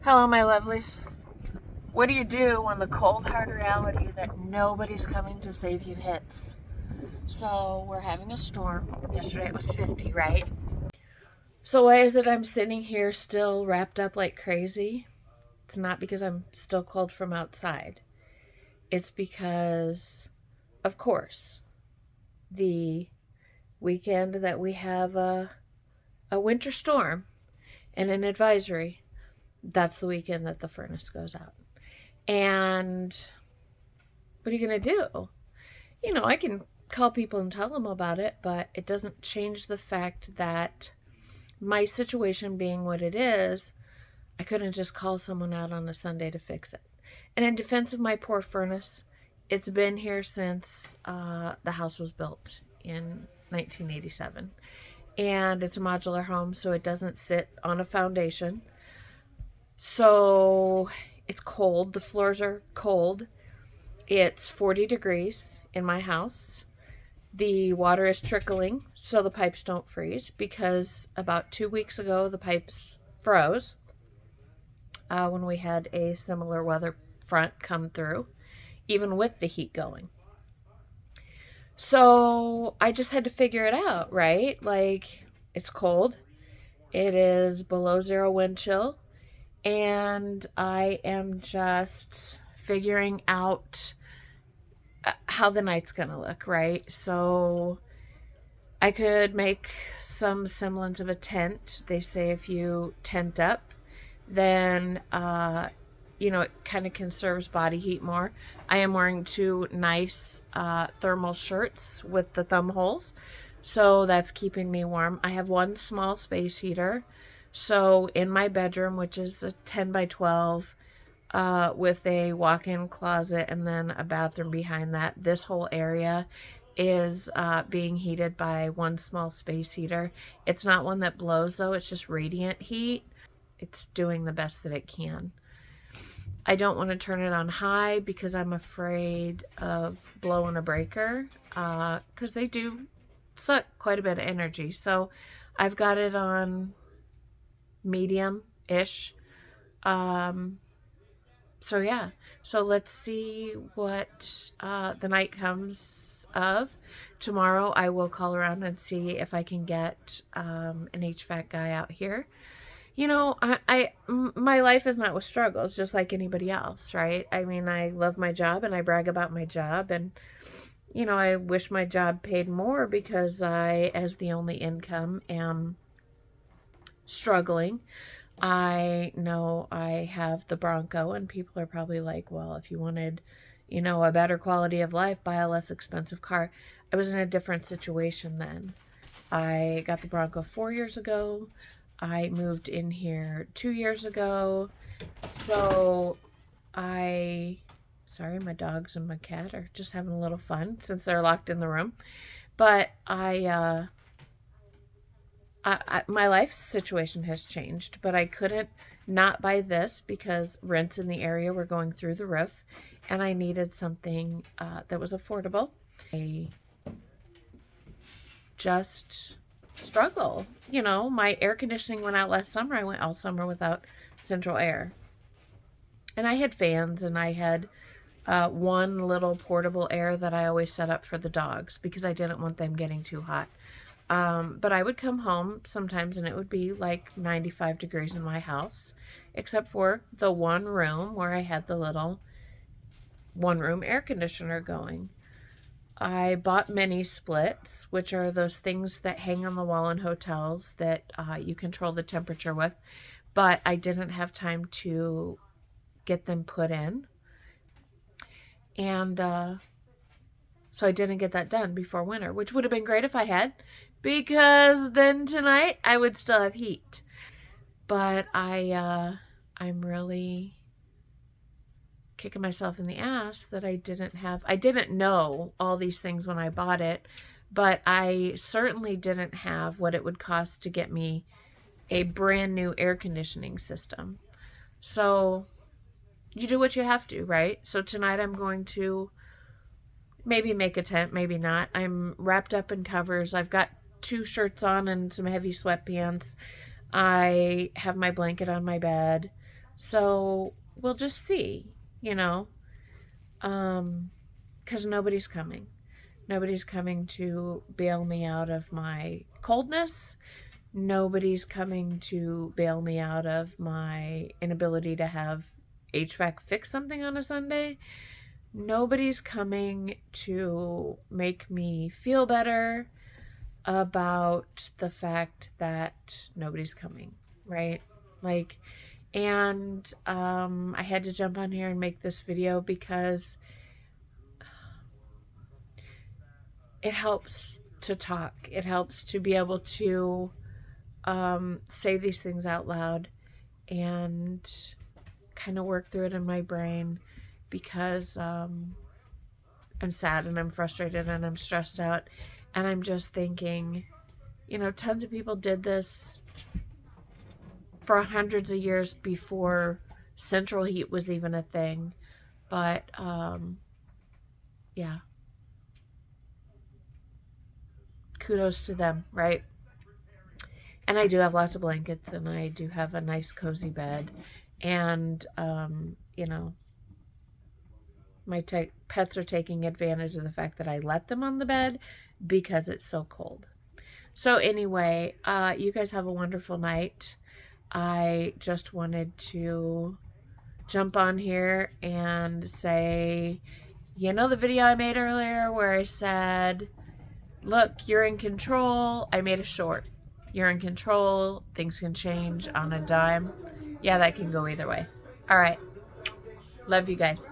Hello, my lovelies. What do you do when the cold hard reality that nobody's coming to save you hits? So, we're having a storm. Yesterday it was 50, right? So, why is it I'm sitting here still wrapped up like crazy? It's not because I'm still cold from outside. It's because, of course, the weekend that we have a winter storm and an advisory, that's the weekend that the furnace goes out. And what are you going to do? I can call people and tell them about it, but it doesn't change the fact that my situation being what it is, I couldn't just call someone out on a Sunday to fix it. And in defense of my poor furnace, it's been here since the house was built in 1987. And it's a modular home, so it doesn't sit on a foundation. So it's cold. The floors are cold. It's 40 degrees in my house. The water is trickling so the pipes don't freeze because about 2 weeks ago the pipes froze when we had a similar weather front come through, even with the heat going. So I just had to figure it out, right? Like, it's cold. It is below zero wind chill. And I am just figuring out how the night's going to look, right? So I could make some semblance of a tent. They say if you tent up, then, it kind of conserves body heat more. I am wearing two nice thermal shirts with the thumb holes, so that's keeping me warm. I have one small space heater. So in my bedroom, which is a 10 by 12, with a walk-in closet and then a bathroom behind that, this whole area is being heated by one small space heater. It's not one that blows, though. It's just radiant heat. It's doing the best that it can. I don't want to turn it on high because I'm afraid of blowing a breaker, because they do suck quite a bit of energy. So I've got it on medium-ish. So yeah, so let's see what the night comes of. Tomorrow I will call around and see if I can get an HVAC guy out here. My life is not with struggles, just like anybody else, right? I mean, I love my job and I brag about my job, and I wish my job paid more because I, as the only income, am struggling. I know I have the Bronco, and people are probably like, well, if you wanted, a better quality of life, buy a less expensive car. I was in a different situation then. I got the Bronco 4 years ago. I moved in here 2 years ago. So sorry, my dogs and my cat are just having a little fun since they're locked in the room. But my life situation has changed, but I couldn't not buy this because rents in the area were going through the roof, and I needed something that was affordable. I just struggle. My air conditioning went out last summer. I went all summer without central air. And I had fans, and I had one little portable air that I always set up for the dogs because I didn't want them getting too hot. But I would come home sometimes and it would be like 95 degrees in my house, except for the one room where I had the little one room air conditioner going. I bought mini splits, which are those things that hang on the wall in hotels that you control the temperature with, but I didn't have time to get them put in. And so I didn't get that done before winter, which would have been great if I had, because then tonight I would still have heat. But I'm really kicking myself in the ass that I didn't know all these things when I bought it, but I certainly didn't have what it would cost to get me a brand new air conditioning system. So you do what you have to, right? So tonight I'm going to maybe make a tent, maybe not. I'm wrapped up in covers. I've got two shirts on and some heavy sweatpants. I have my blanket on my bed. So we'll just see, you know, because nobody's coming. Nobody's coming to bail me out of my coldness. Nobody's coming to bail me out of my inability to have HVAC fix something on a Sunday. Nobody's coming to make me feel better about the fact that nobody's coming, right? Like, and I had to jump on here and make this video because it helps to talk. It helps to be able to say these things out loud and kind of work through it in my brain because I'm sad and I'm frustrated and I'm stressed out. And I'm just thinking, you know, tons of people did this for hundreds of years before central heat was even a thing. But, yeah, kudos to them, right? And I do have lots of blankets and I do have a nice cozy bed. And, you know, my pets are taking advantage of the fact that I let them on the bed because it's so cold. So anyway, you guys have a wonderful night. I just wanted to jump on here and say, you know the video I made earlier where I said, look, you're in control. I made a short. You're in control. Things can change on a dime. Yeah, that can go either way. All right. Love you guys.